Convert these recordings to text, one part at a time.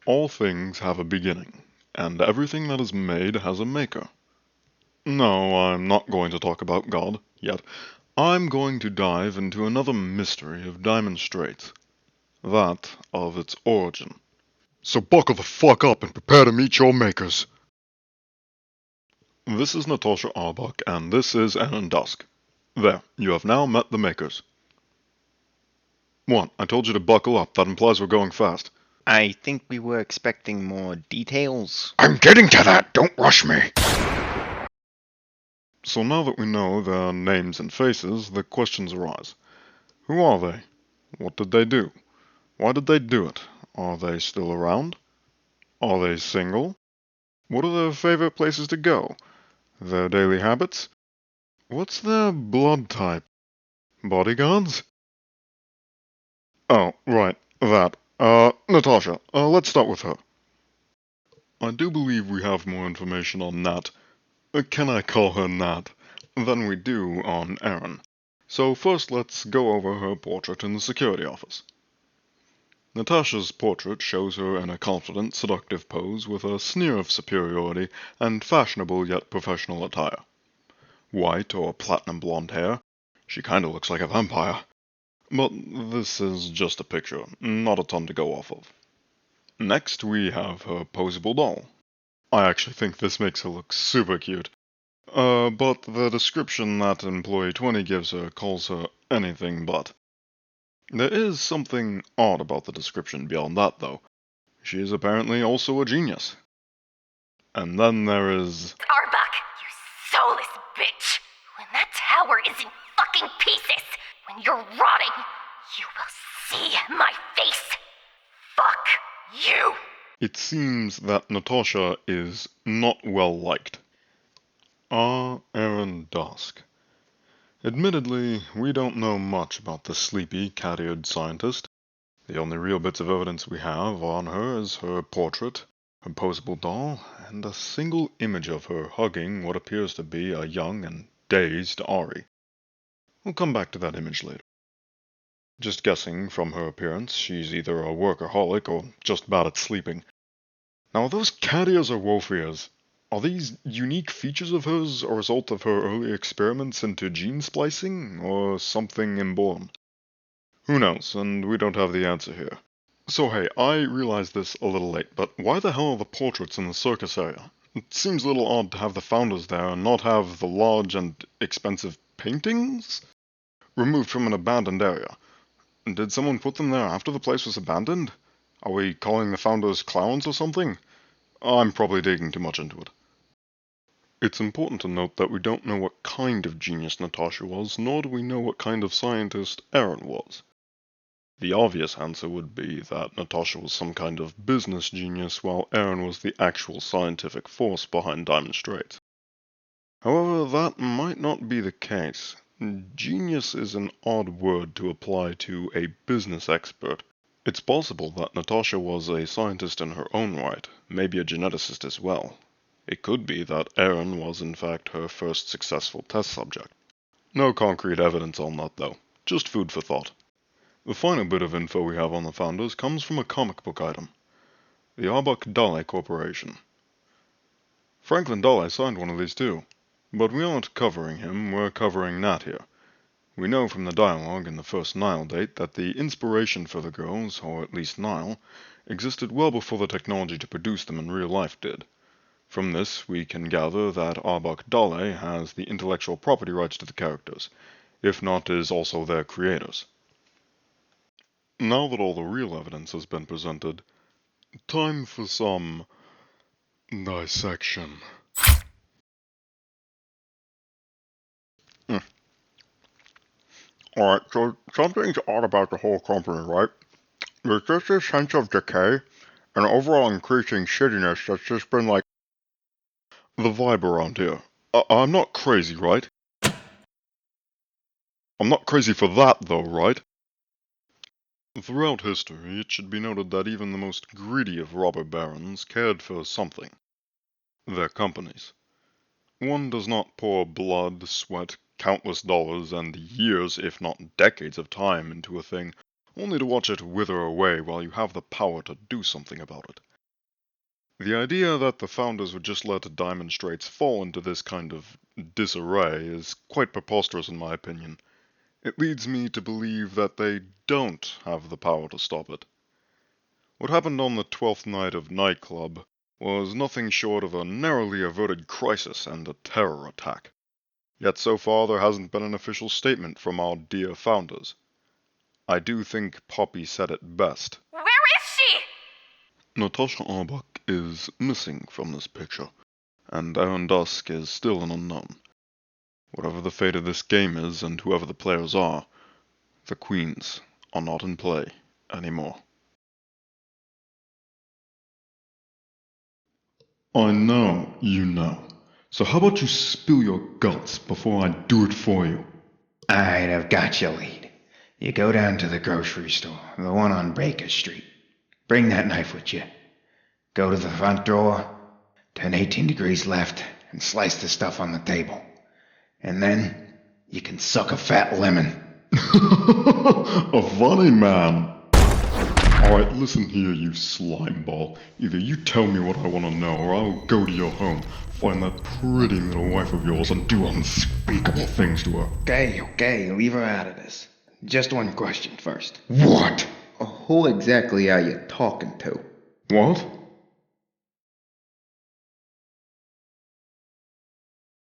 All things have a beginning, and everything that is made has a maker. No, I'm not going to talk about God, yet. I'm going to dive into another mystery of Diamond Straits. That of its origin. So buckle the fuck up and prepare to meet your makers. This is Natasha Arbok, and this is Dusk. There, you have now met the makers. What? I told you to buckle up. That implies we're going fast. I think we were expecting more details. I'm getting to that, don't rush me. So now that we know their names and faces, the questions arise. Who are they? What did they do? Why did they do it? Are they still around? Are they single? What are their favorite places to go? Their daily habits? What's their blood type? Bodyguards? Oh, right, that. Natasha, let's start with her. I do believe we have more information on Nat. Can I call her Nat? Than we do on Erin. So first let's go over her portrait in the security office. Natasha's portrait shows her in a confident, seductive pose with a sneer of superiority and fashionable yet professional attire. White or platinum blonde hair. She kinda looks like a vampire. But this is just a picture, not a ton to go off of. Next, we have her posable doll. I actually think this makes her look super cute. But the description that Employee 20 gives her calls her anything but. There is something odd about the description beyond that, though. She is apparently also a genius. And then there is... Arbok, you soulless bitch! When that tower is in fucking pieces, when you're rotting, you will see my face! Fuck you! It seems that Natasha is not well liked. Erin Dusk. Admittedly, we don't know much about the sleepy, cat-eared scientist. The only real bits of evidence we have on her is her portrait, her posable doll, and a single image of her hugging what appears to be a young and dazed Ari. We'll come back to that image later. Just guessing from her appearance, she's either a workaholic or just bad at sleeping. Now, are those cat ears or wolf ears? Are these unique features of hers a result of her early experiments into gene splicing, or something inborn? Who knows, and we don't have the answer here. So hey, I realize this a little late, but why the hell are the portraits in the circus area? It seems a little odd to have the founders there and not have the large and expensive paintings removed from an abandoned area. Did someone put them there after the place was abandoned? Are we calling the founders clowns or something? I'm probably digging too much into it. It's important to note that we don't know what kind of genius Natasha was, nor do we know what kind of scientist Erin was. The obvious answer would be that Natasha was some kind of business genius, while Erin was the actual scientific force behind Diamond Straits. However, that might not be the case. Genius is an odd word to apply to a business expert. It's possible that Natasha was a scientist in her own right, maybe a geneticist as well. It could be that Erin was in fact her first successful test subject. No concrete evidence on that though, just food for thought. The final bit of info we have on the founders comes from a comic book item. The Arbok Dale Corporation. Franklin Dale signed one of these too, but we aren't covering him, we're covering Nat here. We know from the dialogue in the first Nile date that the inspiration for the girls, or at least Nile, existed well before the technology to produce them in real life did. From this, we can gather that Arbok Dale has the intellectual property rights to the characters, if not is also their creators. Now that all the real evidence has been presented, time for some dissection. Alright, so something's odd about the whole company, right? There's just this sense of decay and overall increasing shittiness that's just been like the vibe around here. I'm not crazy, right? I'm not crazy for that though, right? Throughout history, it should be noted that even the most greedy of robber barons cared for something. Their companies. One does not pour blood, sweat, countless dollars, and years, if not decades of time into a thing, only to watch it wither away while you have the power to do something about it. The idea that the founders would just let Diamond Straits fall into this kind of disarray is quite preposterous in my opinion. It leads me to believe that they don't have the power to stop it. What happened on the 12th night of nightclub was nothing short of a narrowly averted crisis and a terror attack. Yet so far there hasn't been an official statement from our dear founders. I do think Poppy said it best. Where is she? Natasha Arbok is missing from this picture, and Dusk is still an unknown. Whatever the fate of this game is, and whoever the players are, the queens are not in play anymore. I know you know. So how about you spill your guts before I do it for you? Alright, I've got your lead. You go down to the grocery store, the one on Baker Street. Bring that knife with you. Go to the front door, turn 18 degrees left, and slice the stuff on the table. And then, you can suck a fat lemon. A funny man. Alright, listen here, you slimeball. Either you tell me what I want to know, or I'll go to your home, find that pretty little wife of yours, and do unspeakable things to her. Okay, leave her out of this. Just one question first. What? Who exactly are you talking to? What?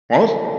What?